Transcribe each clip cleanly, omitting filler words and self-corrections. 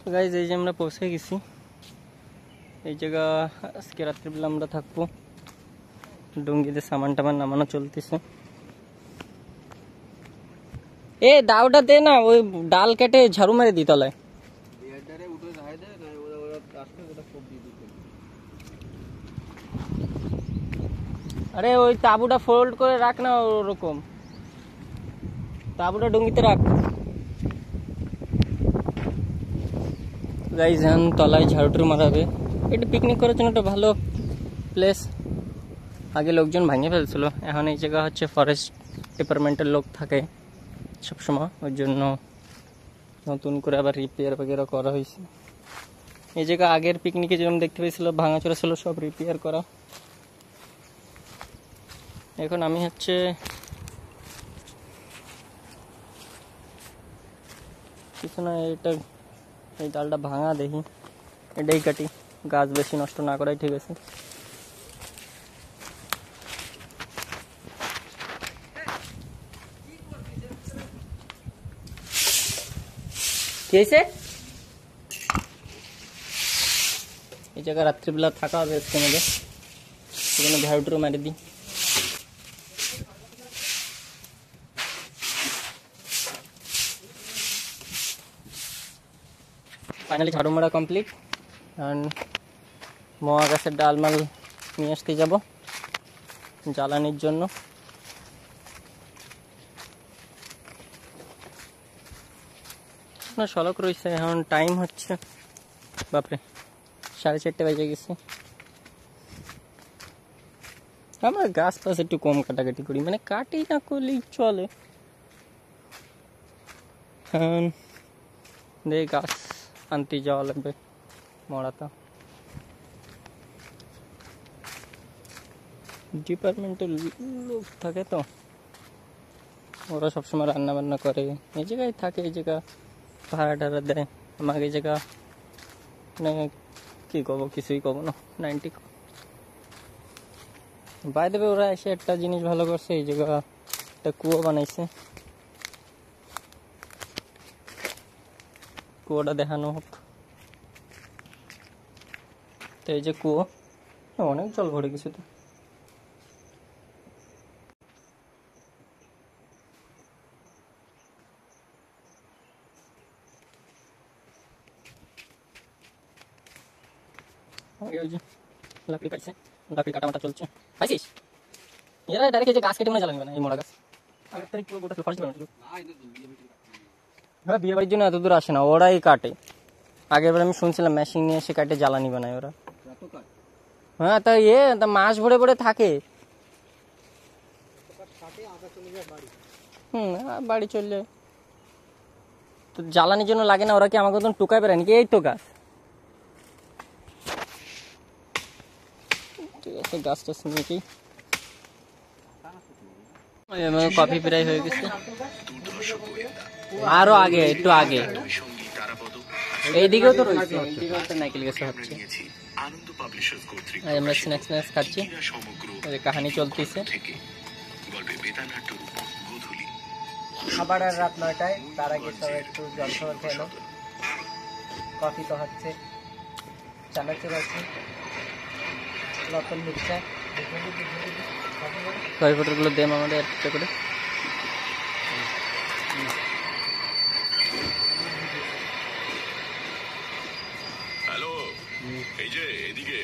তো গাইজ এই যে আমরা পৌঁছে গেছি এই জায়গা। আজকে রাত্রিবেলা আমরা থাকবো। ডুঙ্গিতে সামান টামান নামানো চলতেছে। এ দাওটা দে না, ওই ডাল কেটে ঝাড়ু মেরে দি তলায়। আরে ওই তাবুটা ফোল্ড করে রাখ না, ওরকম তাবুটা ডুঙ্গিতে রাখ। গাইজ এখন তলায় ঝাড়ুটু মারাবে। এটা পিকনিক করার জন্য একটা ভালো প্লেস। আগে লোকজন ভাঙে ফেলছিল, এখন এই জায়গা হচ্ছে ফরেস্ট ডিপার্টমেন্টের লোক থাকে সবসময়, ওই জন্য নতুন করে আবার রিপেয়ার বগেরা করা হয়েছে। এই জায়গা আগের পিকনিকে যেরকম দেখতে পেয়েছিল ভাঙাচোরা ছিল, সব রিপেয়ার করা। এখন আমি হচ্ছে কিছু না, এটা এই ডালটা ভাঙা দেখি, এটাই কাটি, গাছ বেশি নষ্ট না করাই ঠিক আছে। কি হয়েছে? এই জায়গা রাত্রিবেলা থাকা হবে আজকে আমাদের, সেখানে ঝাড়ুটুরু মারি দিই। ফাইনালি ঝাড়ু মারা কমপ্লিট। অ্যান্ড মোয়া গাছের ডালমাল নিয়ে আসতে যাব জ্বালানির জন্য। সড়ক রয়েছে, এখন টাইম হচ্ছে বাপরে 4:30 বেজে গেছে। আমরা গাছ পাশ একটু কম কাটাকাটি করি, মানে কাটি না করলেই চলে। হ্যাঁ দেখ গাছ আনতে যাওয়া লাগবে মরাতা। ডিপার্টমেন্টের লোক থাকে তো, ওরা সবসময় রান্না বান্না করে, এই জায়গায় থাকে, এই জায়গা ভাড়া টাড়া দেয় আমাকে। এই জায়গা মানে কী করবো, কিছুই করবো না। 90 বাই দেবে। ওরা এসে একটা জিনিস ভালো করছে, এই জায়গা একটা কুয়ো বানাইছে। কুয়োটা দেখানো হোক। তো এই যে কুয়ো, অনেক জল ভরে গেছে তো। লাকড়ি কাটছে, লাকড়ি কাটা মাটা চলছে। পাইছিস এরা ডাইরেক্ট যে গাছ কেটে মানে জ্বালানি না, এই মরা গাছ। আগের তারিখ পুরো গোটা ফার্স্ট বানানো ছিল। হ্যাঁ বিয়ে বাড়ির জন্য এত দূর আসে না, ওরাই কাটে। আগের বার আমি শুনছিলাম মেশিন নিয়ে এসে কাটে জ্বালানি বানায় ওরা। হ্যাঁ তা তা মাছ ভরে ভরে থাকে। বাড়ি চলে যায় তো জ্বালানির জন্য লাগে না। ওরা কি আমাকে মতন টুকাই বেড়ায় নাকি? এই তো গাছ, ঠিক আছে গাছ টাছ নিয়েছি। কফি প্রায় হয়ে গেছে, আরো আগে একটু আগে এইদিকেও তো রয়েছে, এইদিকেও একটা নাইকেল গাছ হচ্ছে। আমরা স্ন্যাক্স স্ন্যাক্স খাচ্ছি, কাহানি চলতেছে। আবার আর রাত 9টায়, তার আগে সব একটু জল খাবার খেলো। কফি তো হচ্ছে, চানাচুর আছে, রতন দিচ্ছে। কফি ফটোগুলো দেম আমাদের একটা করে। হ্যালো, এই যে এদিকে।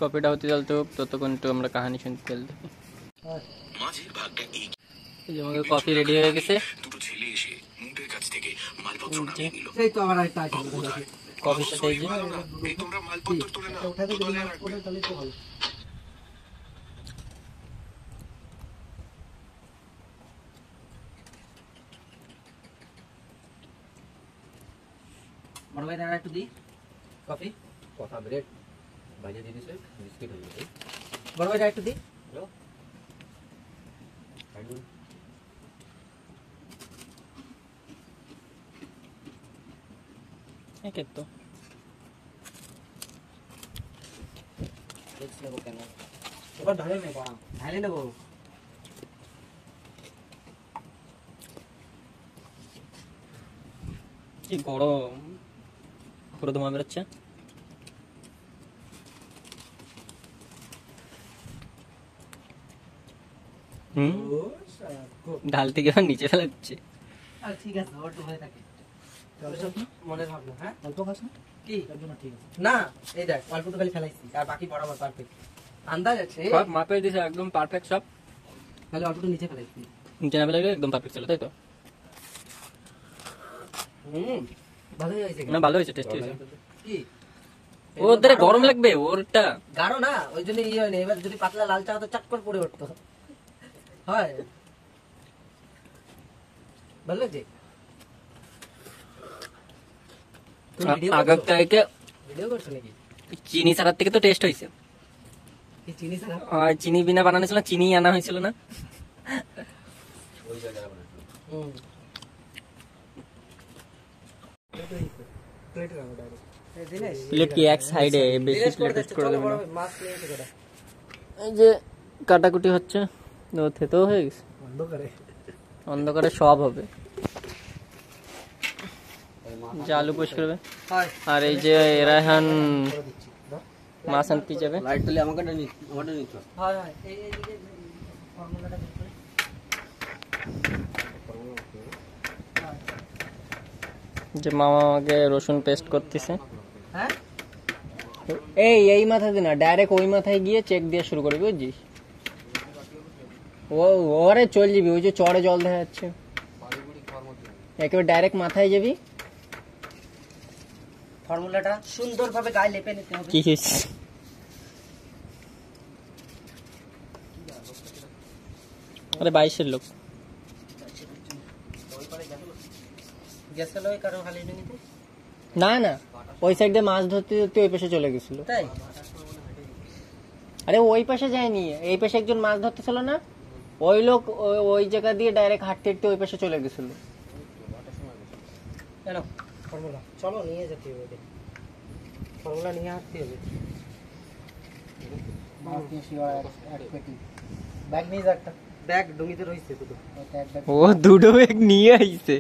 কপিটা হতে চলতে হোক, ততক্ষণ একটু আমরা কাহানি শুনতে চলতে। মাঝের ভাগটা এই যে আমাদের কফি রেডি হয়ে গেছে। দুটো ছেলে এসে মুন্ডের কাছ থেকে মালপত্র নামিয়ে নিল। এই তো আবার একটা আছে কফির সাথে। এই যে এই তোমরা মালপত্র তুলে নাও, দোতলায় রাখবে। বড় ভাই দাঁড়া একটু দি কফি, কথা ব্রেড বাইরে দিয়ে দিছে, বিস্কিট হয়ে গেছে। বড় ভাই দাঁড়া একটু দি। হ্যালো ফাইনুল এক তো দেখছ নেবো কেন? এবার ঢালে নেবো, ঢালে নেবো। কি গরম, পুরো ধোঁয়া বেরোচ্ছে। ঢাল থেকে আবার নিচে ফেলা দিচ্ছে। ঠিক আছে, ওর তো হয়ে থাকে মনে ভাবনা। হ্যাঁ অল্প খাস না কি ঠিক আছে না, এই দেখ অল্প তো খালি ফেলাইছি আর বাকি বরাবর পারফেক্ট আন্দাজ আছে। সব মাপে দিছে একদম পারফেক্ট, সব খালি অল্প তো নিচে ফেলাইছি। নিচে না ফেলে একদম পারফেক্ট ছিল, তাই তো? ভালোই হয়েছে না ভালো হয়েছে, টেস্টি হয়েছে। কি ওদের গরম লাগবে, ওরটা গাঢ় না ওই জন্য ইয়ে হয়নি। এবার যদি পাতলা লাল চা হতো চাট করে পড়ে উঠতো। হয় ভালো লাগছে। আগের থেকে ভিডিও করছো নাকি? চিনি ছাড়ার থেকে তো টেস্ট হয়েছে। কি চিনি ছাড়া? আর চিনি বিনা বানানো ছিল, চিনি আনা হয়েছিল না। প্লেট কি এক সাইডে, বেশি প্লেট টেস্ট করে দেবে না। এই যে কাটাকুটি হচ্ছে, থেতেও হয়ে গেছে, অন্ধকারে সব হবে। যে আলু পোষ করবে, আর এই যে এরা এখন মাছ আনতে যাবে। লাইট তাহলে আমাকে নিচ্ছ। হয় হয় এই এই ফর্মুলাটা বের করে। যে মামা আমাকে রসুন পেস্ট করতেছে। হ্যাঁ এই মাথাতে না, ডাইরেক্ট ওই মাথায় গিয়ে চেক দিয়ে শুরু করবি, বুঝছিস? ওরে চল যাবি, ওই যে চড়ে জল দেখা যাচ্ছে, একেবারে ডাইরেক্ট মাথায় যাবি। ফর্মুলাটা সুন্দরভাবে গায়ে লেপে নিতে হবে। কি আরে 22-এর লোক গেছিল ওই কারণ খালি নিতে। না না, ওই সাইড দিয়ে মাছ ধরতে ধরতে ওই পাশে চলে গেছিল। তাই আরে ওই পাশে যায়নি, এই পাশে একজন মাছ ধরতেছিল না, ওই লোক ওই জায়গা দিয়ে ডাইরেক্ট হাঁটতে হাঁটতে ওই পাশে চলে গেছিল। কেন ফর্মুলা চলো নিয়ে যেতে হবে, ফর্মুলা নিয়ে আসতে হবে। ব্যাগ নিয়ে যা, একটা ব্যাগ ডুঙিতে রয়েছে দুটো। ও দুটো ব্যাগ নিয়ে আইছে।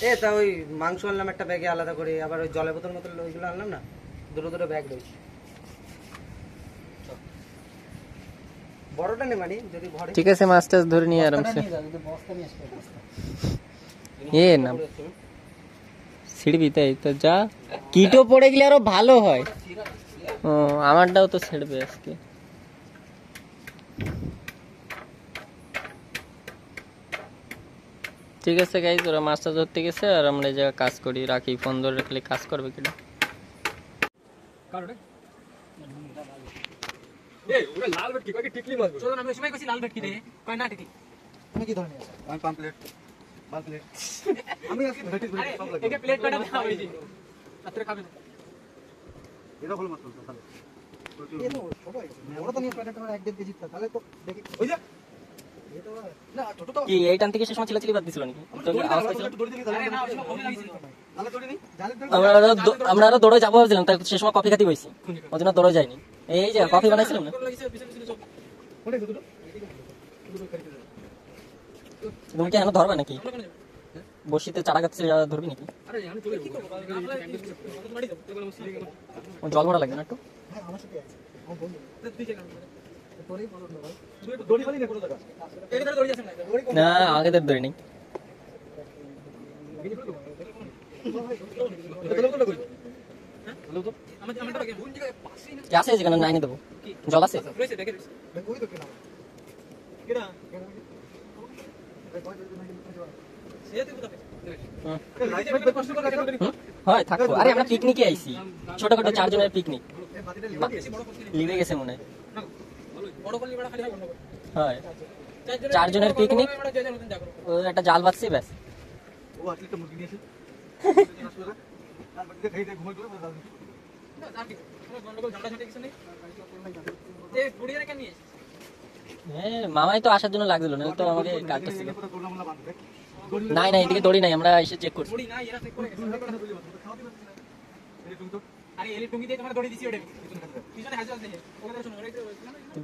এ তা ওই মাংস আনলাম একটা ব্যাগে আলাদা করে, আবার ওই জলের বোতল মতো ওইগুলো আনলাম না, দুটো দুটো ব্যাগ রয়েছে। বড়টা নে মানে যদি ভরে। ঠিক আছে, মাছ টাছ ধরে নিয়ে আরামসে। এ না ছিড়বি, তাই তো যা, কিটো পড়ে গেলে আরো ভালো হয়। ও আমারটাও তো ছেড়বে আজকে। ঠিক আছে গাইজ, ওরা মাছটা ধরতে গেছে আর আমরা এই জায়গায় কাজ করি। রাখি, ফোন ধরে রাখলে কাজ করবে কিনা। কি এই টান থেকে শেষ সময় চিল্লাচিল্লি বাদ দিছিল নাকি? আমরা আরো দৌড়ে যাবো ভাবছিলাম, তার সে সময় কফি খাতি হয়েছি, ওই জন্য দৌড়ে যায়নি। এই যে কফি বানাইছিলাম না, তুমি কি এখন ধরবে নাকি? বসিতে চারা গাছ ধরবি নাকি? জল ভরা লাগবে না একটু? না আগে তো ধরে নেই। আছে যেখানে নাইনে দেবো, জল আছে। হয় থাকবো। আরে আমরা পিকনিকে আইছি, ছোটখাটো 4 জনের পিকনিক, লিখে গেছে মনে হয়। 4 জনের পিকনিক, একটা জাল বাঁধছি ব্যাস। হ্যাঁ মামাই তো আসার জন্য লাগছিল না, তো আমাকে কাটতে ছিল। নাই নাই এদিকে দড়ি নাই, আমরা এসে চেক করছি।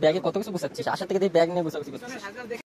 ব্যাগে কত কিছু গুছাচ্ছিস, আসার থেকে ব্যাগ নিয়ে গুছাগুছি করছিস।